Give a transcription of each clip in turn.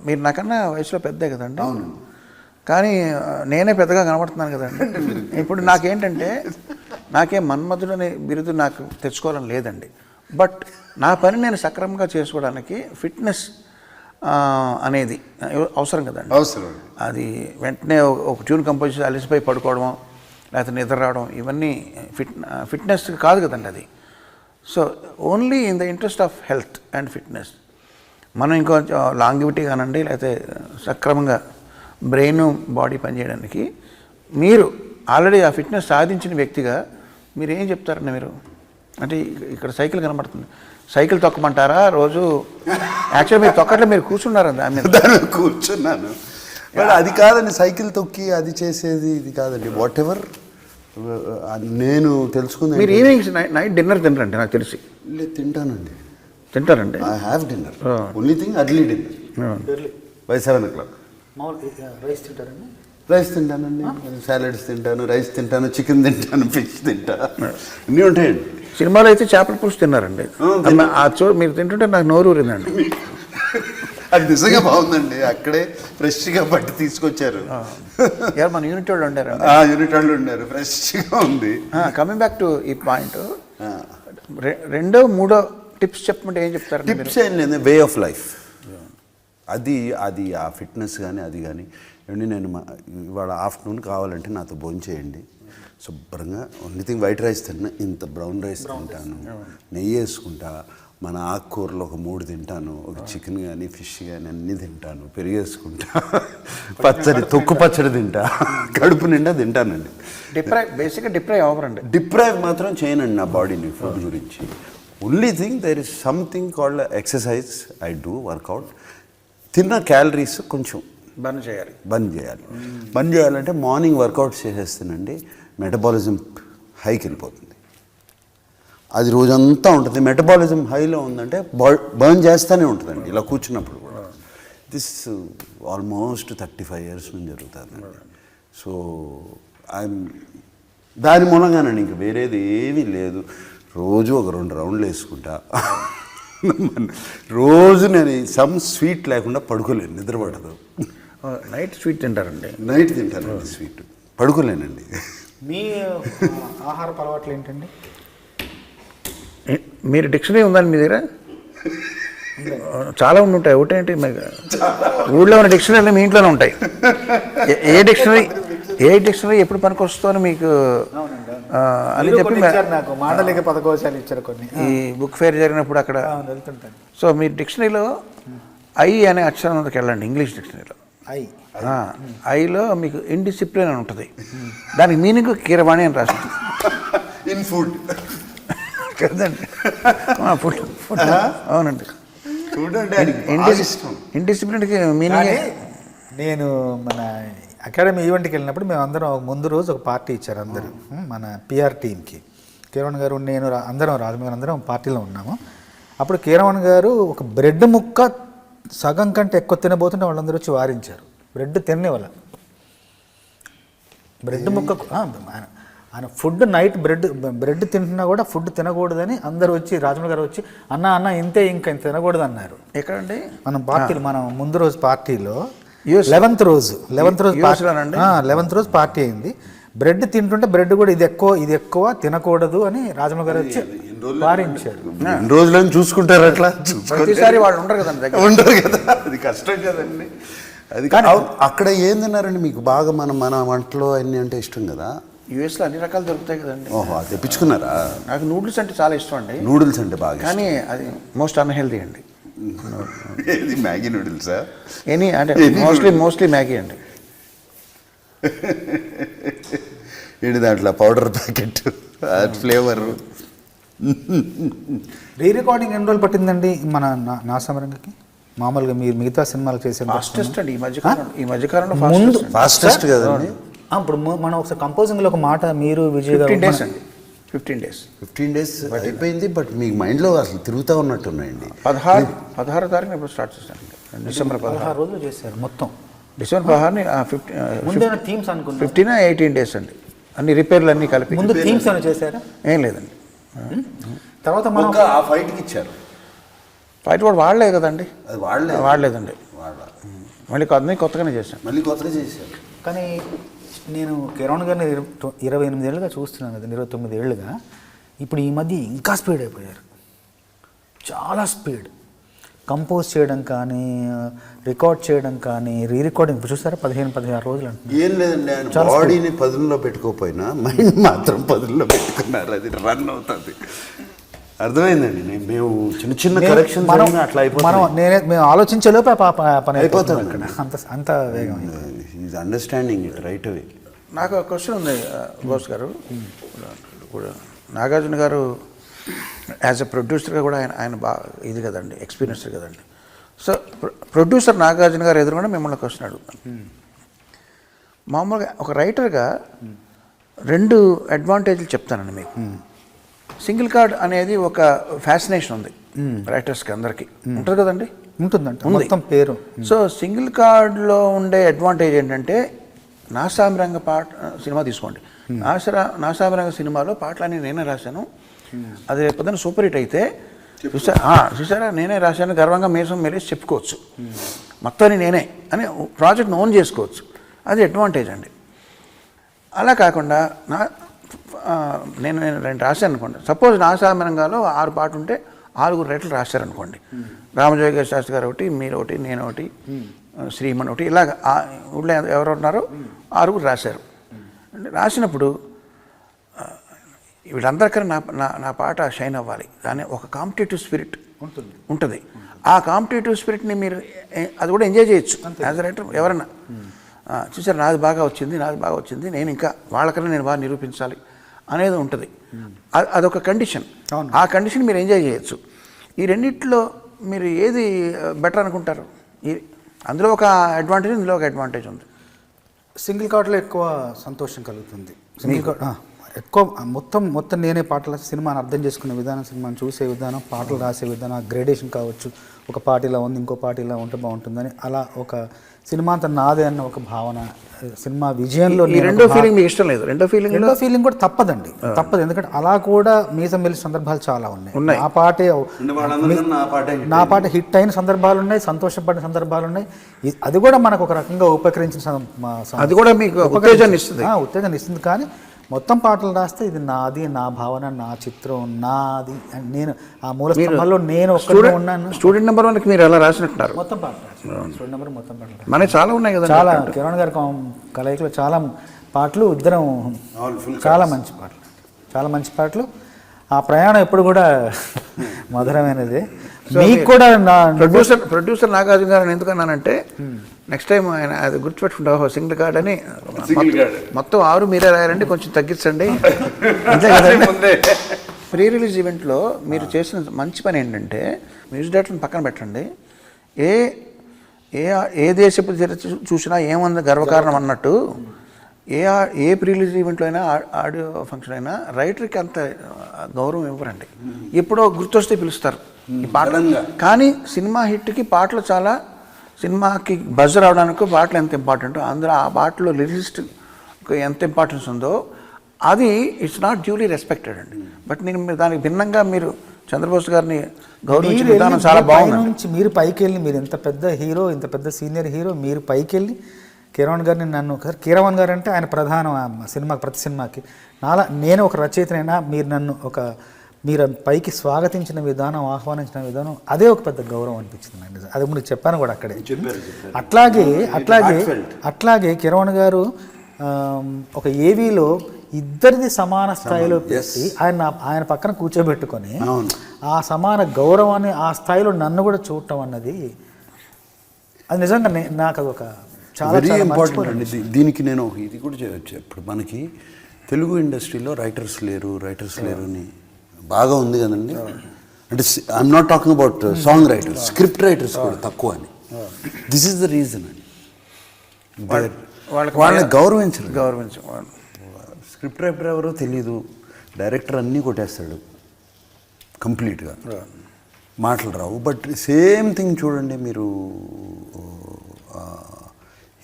మీరు నాకన్నా వయసులో పెద్దే కదండి. కానీ నేనే పెద్దగా కనబడుతున్నాను కదండి. ఇప్పుడు నాకేంటంటే నాకేం మన్మధుడనే బిరుదు నాకు తెచ్చుకోవాలని లేదండి. బట్ నా పని నేను సక్రమంగా చేసుకోవడానికి ఫిట్నెస్ అనేది అవసరం కదండి. అవసరం. అది వెంటనే ఒక ట్యూన్ కంపోజ్ చేసి అలసిపోయి పడుకోవడం లేకపోతే నిద్ర రావడం ఇవన్నీ ఫిట్నెస్ కాదు కదండి అది. So only in the interest of health and fitness మనం ఇంకొంచెం లాంగివిటీ కానండి లేకపోతే సక్రమంగా బ్రెయిన్ బాడీ పనిచేయడానికి మీరు ఆల్రెడీ ఆ ఫిట్నెస్ సాధించిన వ్యక్తిగా మీరు ఏం చెప్తారండి? మీరు అంటే ఇక్కడ సైకిల్ కనబడుతుంది, సైకిల్ తొక్కమంటారా రోజు? యాక్చువల్గా మీరు తొక్కట్లో మీరు కూర్చున్నారండి. కూర్చున్నాను, బట్ అది కాదండి. సైకిల్ తొక్కి అది చేసేది ఇది కాదండి. వాట్ ఎవర్ నేను తెలుసుకుంది. మీరు ఈవినింగ్స్ నైట్ డిన్నర్ తినరండి నాకు తెలిసి? లేదు, తింటానండి. తింటారండి? I have dinner. Only thing early dinner by 7 o'clock. Rice తింటారండి? రైస్ తింటానండి, సాలడ్స్ తింటాను, రైస్ తింటాను, చికెన్ తింటాను, ఫిష్ తింటా, అన్నీ ఉంటాయండి. సినిమాలో అయితే చేపల పులుసు తిన్నారండి. మీరు తింటుంటే నాకు నోరు ఊరిందండి. అది నిజంగా బాగుందండి. అక్కడే ఫ్రెష్గా పట్టి తీసుకొచ్చారు. మన యూనిట్ వాళ్ళు ఉండారు. యూనిట్ వాళ్ళు ఉండారు, ఫ్రెష్గా ఉంది. కమింగ్ బ్యాక్ టు ఈ పాయింట్, రెండో మూడో టిప్స్ చెప్పమంటే ఏం చెప్తారు? టిప్స్ ఏం లేదు, వే ఆఫ్ లైఫ్. అది ఆ ఫిట్నెస్ కానీ అది కానీ ఏమండి. నేను ఇవాళ ఆఫ్టర్నూన్ కావాలంటే నాతో భోజనం చేయండి, శుభ్రంగా ఓన్లీ థింగ్ వైట్ రైస్ తిన్నా, ఇంత బ్రౌన్ రైస్ తింటాను, నెయ్యి వేసుకుంటా, మన ఆకుకూరలు ఒక 3 తింటాను, ఒక చికెన్ కానీ ఫిష్ కానీ అన్నీ తింటాను, పెరిగేసుకుంటా, పచ్చడి తొక్కు పచ్చడి తింటా, కడుపు నిండా తింటానండి. బేసిక్గా డిప్రైవ్ అవ్వరండి. డిప్రైవ్ మాత్రం చేయనండి నా బాడీని ఫుడ్ గురించి. Only thing there is something called exercise. I do workout. తిన్న క్యాలరీస్ కొంచెం బంద్ చేయాలి. బంద్ చేయాలంటే మార్నింగ్ వర్కౌట్స్ చేసేస్తానండి, మెటబాలిజం హైకి వెళ్ళిపోతుంది. అది రోజంతా ఉంటుంది. మెటబాలిజం హైలో ఉందంటే బర్న్ చేస్తూనే ఉంటుందండి ఇలా కూర్చున్నప్పుడు కూడా. దిస్ ఆల్మోస్ట్ 35 years నుంచి జరుగుతుందండి. సో దాని మూలంగానండి, ఇంక వేరేది ఏమీ లేదు. రోజు ఒక 2 రౌండ్లు వేసుకుంటా. రోజు నేను సమ్ స్వీట్ లేకుండా పడుకోలేను, నిద్ర పడదు. నైట్ స్వీట్ తింటారండి? నైట్ తింటానండి స్వీట్, పడుకోలేనండి. మీ ఆహార అలవాట్లు ఏంటండి? మీరు డిక్షనరీ ఉందండి మీ దగ్గర? చాలా ఉంటాయి. ఒకటేంటి ఊళ్ళో ఉన్న డిక్షనరీలు మీ ఇంట్లోనే ఉంటాయి. ఏ డిక్షనరీ ఎప్పుడు పనికి వస్తుందని మీకు అని చెప్పి నాకు మాటలేక పదకోశాలు ఇచ్చారు కొన్ని. ఈ బుక్ ఫేర్ జరిగినప్పుడు అక్కడ వెళ్తుంటాను. సో మీరు డిక్షనరీలో ఐ అనే అక్షరంకి వెళ్ళండి. ఇంగ్లీష్ డిక్షనరీలో ఐలో మీకు ఇండిసిప్లిన్ అని ఉంటుంది. దానికి మీనింగ్ కీరవాణి అని రాస్తుంది. ఇన్ ఫుడ్ కదండి? ఫుడ్ అవునండి. ఇండిసిప్లిన్కి మీనింగ్. నేను మన అకాడమీ ఈవెంట్కి వెళ్ళినప్పుడు మేము అందరం ముందు రోజు ఒక పార్టీ ఇచ్చారు అందరూ, మన పిఆర్ టీమ్కి. కీరవణ్ గారు, నేను అందరం రాజమౌళి అందరం పార్టీలో ఉన్నాము. అప్పుడు కీరవణ్ గారు ఒక బ్రెడ్ ముక్క సగం కంటే ఎక్కువ తినబోతుంటే వాళ్ళందరూ వచ్చి వారించారు. బ్రెడ్ తినేవాళ్ళ బ్రెడ్ ముక్క ఆయన ఫుడ్ నైట్ బ్రెడ్ తింటున్నా కూడా ఫుడ్ తినకూడదని అందరూ వచ్చి రాజమౌళి గారు వచ్చి అన్న ఇంతే ఇంకా ఇంత తినకూడదు అన్నారు. ఎక్కడండి? మనం పార్టీలో, మనం ముందు రోజు పార్టీలో 11th రోజు పార్టీ అయింది. బ్రెడ్ తింటుంటే బ్రెడ్ కూడా ఇది ఎక్కువ తినకూడదు అని రాజమౌళి గారు వచ్చి వారించారు. రోజులను చూసుకుంటారు అట్లా. ప్రతిసారి వాళ్ళు ఉండరు కదా, అది కష్టం కదండి. అది అక్కడ ఏం తిన్నారండి మీకు బాగా? మన వంటలో అన్నీ అంటే ఇష్టం కదా. యూఎస్లో అన్ని రకాలు దొరుకుతాయి కదండి. ఓహో, అది తెప్పించుకున్నారా? నాకు నూడిల్స్ అంటే చాలా ఇష్టం అండి. నూడిల్స్ అంటే బాగా, కానీ అది మోస్ట్ అన్హెల్దీ అండి. మ్యాగీ నూడిల్సా? అంటే మోస్ట్లీ మ్యాగీ అండి. ఏంటి దాంట్లో powder packet, flavour. Re recording ఎన్ని రోజులు పట్టిందండి మన నా సమరంగకి? మామూలుగా మీరు మిగతా సినిమాలు చేసే ఫాస్టెస్ట్ అండి ఈ మధ్యకాలంలో. ముందు ఫాస్టెస్ట్ కదండి. ఇప్పుడు మనం ఒకసారి కంపోజింగ్లో ఒక మాట మీరు విజయ్ గారు 15 days అయిపోయింది. బట్ మీ మైండ్లో అసలు తిరుగుతూ ఉన్నట్టున్నాయండి. 16 తారీఖున ఇప్పుడు స్టార్ట్ చేశాను. డిసెంబర్ 16 రోజులు చేశారు మొత్తం. డిసెంబర్ 16 థీమ్స్ అనుకున్నాను. 18 days అండి. అన్ని రిపేర్లు అన్నీ కలిపి. ముందు థీమ్స్ ఏమైనా చేశారా? ఏం లేదండి. తర్వాత మనం ఆ ఫైట్కి ఇచ్చారు. ఫైట్ కూడా వాడలే కదండి, అది వాడలేదు వాడలేదండి. మళ్ళీ అన్నీ కొత్తగానే చేశాను. మళ్ళీ కొత్తగా చేశారు. కానీ నేను కిరణ్ గారిని 28 ఏళ్ళుగా చూస్తున్నాను కదా, 29 ఏళ్ళుగా. ఇప్పుడు ఈ మధ్య ఇంకా స్పీడ్ అయిపోయారు, చాలా స్పీడ్. కంపోజ్ చేయడం కానీ, రికార్డ్ చేయడం కానీ, రికార్డింగ్ చూసారా 15-16 రోజులు అంటున్నారు. ఏం లేదండి, ఆయన బాడీని పదుల్లో పెట్టుకోకపోయినా మైండ్ మాత్రం పదుల్లో పెట్టుకున్నారు, అది రన్ అవుతుంది. అర్థమైందండి. మేము చిన్న చిన్న కరెక్షన్స్ అట్లా అయిపోతుంది. మేము ఆలోచించేలోపు పని అయిపోతుంది అక్కడ, అంత వేగం. Is understanding it right away. నాకు ఒక క్వశ్చన్ ఉంది బోస్ గారు. కూడా నాగార్జున గారు యాజ్ ఎ ప్రొడ్యూసర్గా కూడా ఆయన బాగా ఇది కదండి, ఎక్స్పీరియన్స్డ్ కదండి. సో ప్రొడ్యూసర్ నాగార్జున గారు ఎదురుకుండా మిమ్మల్ని క్వశ్చన్ అడుగుతాను. మామూలుగా ఒక రైటర్గా 2 అడ్వాంటేజ్లు చెప్తానండి మీకు. సింగిల్ కార్డ్ అనేది ఒక ఫ్యాసినేషన్ ఉంది రైటర్స్కి, అందరికీ ఉంటుంది కదండి. ఉంటుందంట మొత్తం పేరు. సో సింగిల్ కార్డ్లో ఉండే అడ్వాంటేజ్ ఏంటంటే, నాసామిరంగ సినిమా తీసుకోండి. నాసామిరంగ సినిమాలో పాటలన్నీ నేనే రాశాను, అది పొద్దున్న సూపర్ హిట్ అయితే చూసారా నేనే రాశాను గర్వంగా మీసం మెలేసి చెప్పుకోవచ్చు, మొత్తాన్ని నేనే అని ప్రాజెక్ట్ని ఓన్ చేసుకోవచ్చు. అది అడ్వాంటేజ్ అండి. అలా కాకుండా నేను 2 రాశాను అనుకోండి. సపోజ్ నాసామిరంగాలో 6 పాటలు ఉంటే 6 రైటర్లు రాశారనుకోండి. రామజోగ శాస్త్రి గారు ఒకటి, మీరు ఒకటి, నేను ఒకటి, శ్రీమన్ ఒకటి, ఇలాగ ఊళ్ళో ఎవరు ఉన్నారో 6 రాశారు. రాసినప్పుడు వీళ్ళందరికీ నా పాట షైన్ అవ్వాలి, కానీ ఒక కాంపిటేటివ్ స్పిరిట్ ఉంటుంది. ఆ కాంపిటేటివ్ స్పిరిట్ని మీరు అది కూడా ఎంజాయ్ చేయొచ్చు యాజ్ అ రైటర్. ఎవరన్నా చూసారు నాది బాగా వచ్చింది, నేను ఇంకా వాళ్ళకన్నా నేను బాగా నిరూపించాలి అనేది ఉంటుంది. అదొక కండిషన్. ఆ కండిషన్ మీరు ఎంజాయ్ చేయొచ్చు. ఈ రెండిట్లో మీరు ఏది బెటర్ అనుకుంటారు? అందులో ఒక అడ్వాంటేజ్, ఇందులో ఒక అడ్వాంటేజ్ ఉంది. సింగిల్ కార్డ్లో ఎక్కువ సంతోషం కలుగుతుంది. సింగిల్ కార్డ్ ఎక్కువ మొత్తం నేనే పాటల సినిమాని అర్థం చేసుకునే విధానం, సినిమాని చూసే విధానం, పాటలు రాసే విధానం, గ్రేడేషన్ కావచ్చు. ఒక పాట ఇలా ఉంది, ఇంకో పాట ఇలా ఉంటే బాగుంటుందని, అలా ఒక సినిమా అంతా నాదే అన్న ఒక భావన, సినిమా విజయంలో రెండో ఫీలింగ్ మీకు ఇష్టం లేదు? రెండో ఫీలింగ్ కూడా తప్పదు. ఎందుకంటే అలా కూడా మీసం వెళ్ళే సందర్భాలు చాలా ఉన్నాయి. నా పాట హిట్ అయిన సందర్భాలు ఉన్నాయి, సంతోషపడిన సందర్భాలు ఉన్నాయి. అది కూడా మనకు ఒక రకంగా ఉపకరించిన, అది కూడా మీకు ఉత్తేజాన్ని ఇస్తుంది. కానీ మొత్తం పాటలు రాస్తే ఇది నాది, నా భావన, నా చిత్రం, నాది, నేను ఆ మూల స్తంభంలో నేను ఒక్కడే ఉన్నాను. స్టూడెంట్ నెంబర్ 1కి మీరు ఎలా రాసినట్టున్నారు? మొత్తం పాటలు స్టూడెంట్ నెంబర్ మొత్తం పాటలు మనకి చాలా ఉన్నాయి కదా. చాలా కిరణ్ గారి కలయికలో చాలా పాటలు, ఇద్దరం చాలా మంచి పాటలు. ఆ ప్రయాణం ఎప్పుడు కూడా మధురమైనది. మీకు కూడా ప్రొడ్యూసర్ నాగార్జున గారు ఎందుకన్నానంటే, నెక్స్ట్ టైం ఆయన అది గుర్తుపెట్టుకుంటావు సింగిల్ కార్డ్ అని, మొత్తం 6 మీరే రాయారండి, కొంచెం తగ్గించండి అంతే కదండి. ప్రీ రిలీజ్ ఈవెంట్లో మీరు చేసిన మంచి పని ఏంటంటే, మ్యూజిక్ డైరెక్టర్ని పక్కన పెట్టండి, ఏ దేశపు చూసినా ఏముంది గర్వకారణం అన్నట్టు, ఏ ప్రీ రిలీజ్ ఈవెంట్లో అయినా, ఆడియో ఫంక్షన్ అయినా రైటర్కి అంత గౌరవం ఇవ్వరండి. ఎప్పుడో గుర్తొస్తే పిలుస్తారు ఈ పాట. కానీ సినిమా హిట్కి పాటలు చాలా, సినిమాకి బజ్ రావడానికి పాటలు ఎంత ఇంపార్టెంటో, అందులో ఆ పాటలో లిరిసిస్ట్ ఎంత ఇంపార్టెన్స్ ఉందో అది ఇట్స్ నాట్ డ్యూలీ రెస్పెక్టెడ్ అండి. బట్ నేను దానికి భిన్నంగా మీరు చంద్రబోస్ గారిని గౌరవించిన విధానం చాలా బాగుంది. మీరు పైకి వెళ్ళి, మీరు ఇంత పెద్ద హీరో, ఇంత పెద్ద సీనియర్ హీరో, మీరు పైకి వెళ్ళి కిరణ్ గారిని నన్ను కీరవాణి గారు అంటే ఆయన ప్రధాన సినిమాకి, ప్రతి సినిమాకి నేను ఒక రచయితనైనా మీరు పైకి స్వాగతించిన విధానం, ఆహ్వానించిన విధానం, అదే ఒక పెద్ద గౌరవం అనిపించింది అండి. అది ముందు చెప్పాను కూడా అక్కడే. అట్లాగే కిరణ్ గారు ఒక ఏవీలో ఇద్దరిది సమాన స్థాయిలో పెట్టి ఆయన పక్కన కూర్చోబెట్టుకొని ఆ సమాన గౌరవాన్ని ఆ స్థాయిలో నన్ను కూడా చూడటం అన్నది, అది నిజంగా నాకు అది ఒక చాలా ఇంపార్టెంట్ అండి. దీనికి నేను ఇది కూడా చేయొచ్చు. ఇప్పుడు మనకి తెలుగు ఇండస్ట్రీలో రైటర్స్ లేరు అని బాగా ఉంది కదండి. అంటే I'm not talking about song writers, script writers కూడా తక్కువ అని. దిస్ ఈస్ ద రీజన్ అండి. వాళ్ళని గౌరవించరు. స్క్రిప్ట్ రైటర్ ఎవరో తెలీదు, డైరెక్టర్ అన్నీ కొట్టేస్తాడు కంప్లీట్గా, మాటలు రావు. బట్ సేమ్ థింగ్ చూడండి మీరు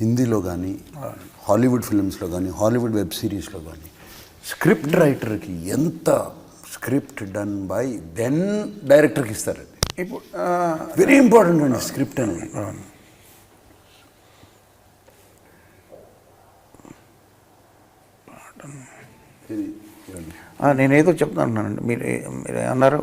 హిందీలో కానీ, హాలీవుడ్ ఫిల్మ్స్లో కానీ, హాలీవుడ్ వెబ్ సిరీస్లో కానీ, స్క్రిప్ట్ రైటర్కి ఎంత స్క్రిప్ట్ డన్ బై దెన్ డైరెక్టర్కి ఇస్తారండి. ఇప్పుడు వెరీ ఇంపార్టెంట్ అండి స్క్రిప్ట్ అనేది. నేనేదో చెప్తాను మీరు మీరు అన్నారు